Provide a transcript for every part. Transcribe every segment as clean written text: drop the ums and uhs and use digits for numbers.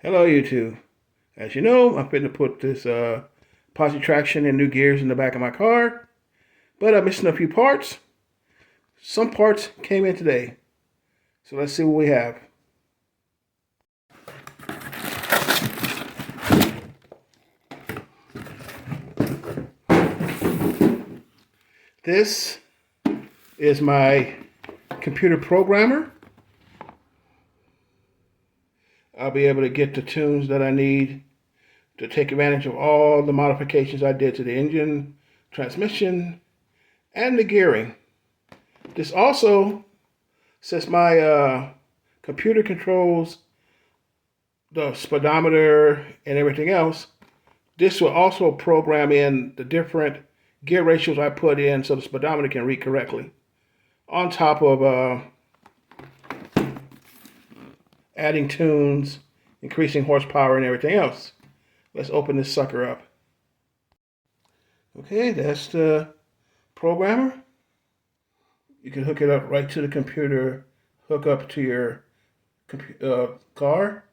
Hello YouTube. As you know, I'm fitting to put this positive traction and new gears in the back of my car, but I'm missing a few parts. Some parts came in today, so let's see what we have. This is my computer programmer. I'll be able to get the tunes that I need to take advantage of all the modifications I did to the engine, transmission, and the gearing. This also, since my computer controls the speedometer and everything else, this will also program in the different gear ratios I put in so the speedometer can read correctly. On top of adding tunes, increasing horsepower, and everything else. Let's open this sucker up. Okay, that's the programmer. You can hook it up right to the computer, hook up to your car,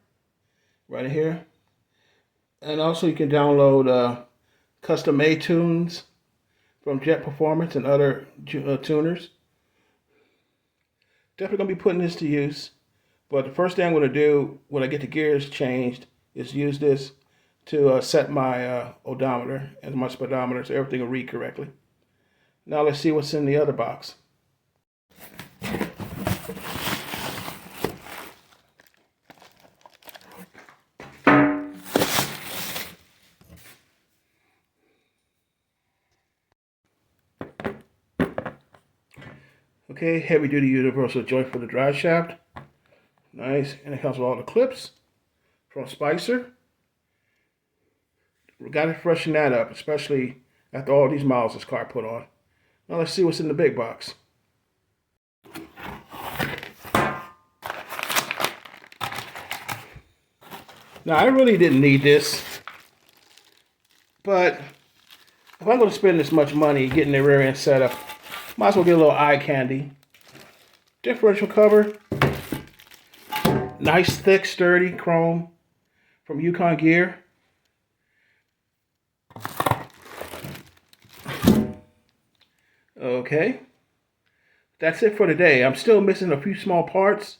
right here. And also you can download custom-made tunes from Jet Performance and other tuners. Definitely going to be putting this to use. But the first thing I'm going to do when I get the gears changed is use this to set my odometer and my speedometer so everything will read correctly. Now let's see what's in the other box. Okay, heavy duty universal joint for the drive shaft. Nice, and it comes with all the clips from Spicer. We got to freshen that up, especially after all these miles this car put on. Now let's see what's in the big box. Now I really didn't need this, but if I'm going to spend this much money getting the rear end set up, might as well get a little eye candy. Differential cover. Nice, thick, sturdy chrome from Yukon Gear. Okay. That's it for today. I'm still missing a few small parts.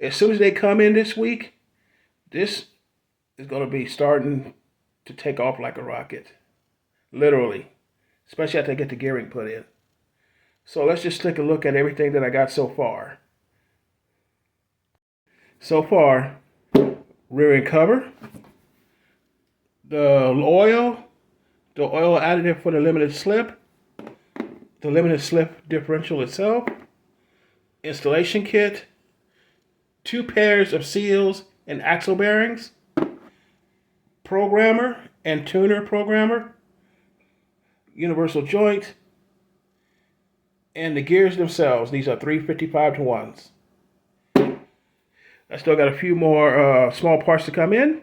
As soon as they come in this week, this is going to be starting to take off like a rocket. Literally. Especially after I get the gearing put in. So let's just take a look at everything that I got so far. So far, rear end cover, the oil additive for the limited slip, the limited slip differential itself, installation kit, 2 pairs of seals and axle bearings, programmer and tuner programmer, universal joint, and the gears themselves. These are 355-to-1s. I still got a few more small parts to come in.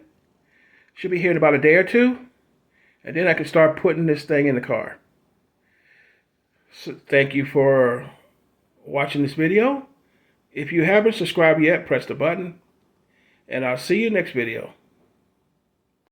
Should be here in about a day or two. And then I can start putting this thing in the car. So thank you for watching this video. If you haven't subscribed yet, press the button. And I'll see you next video.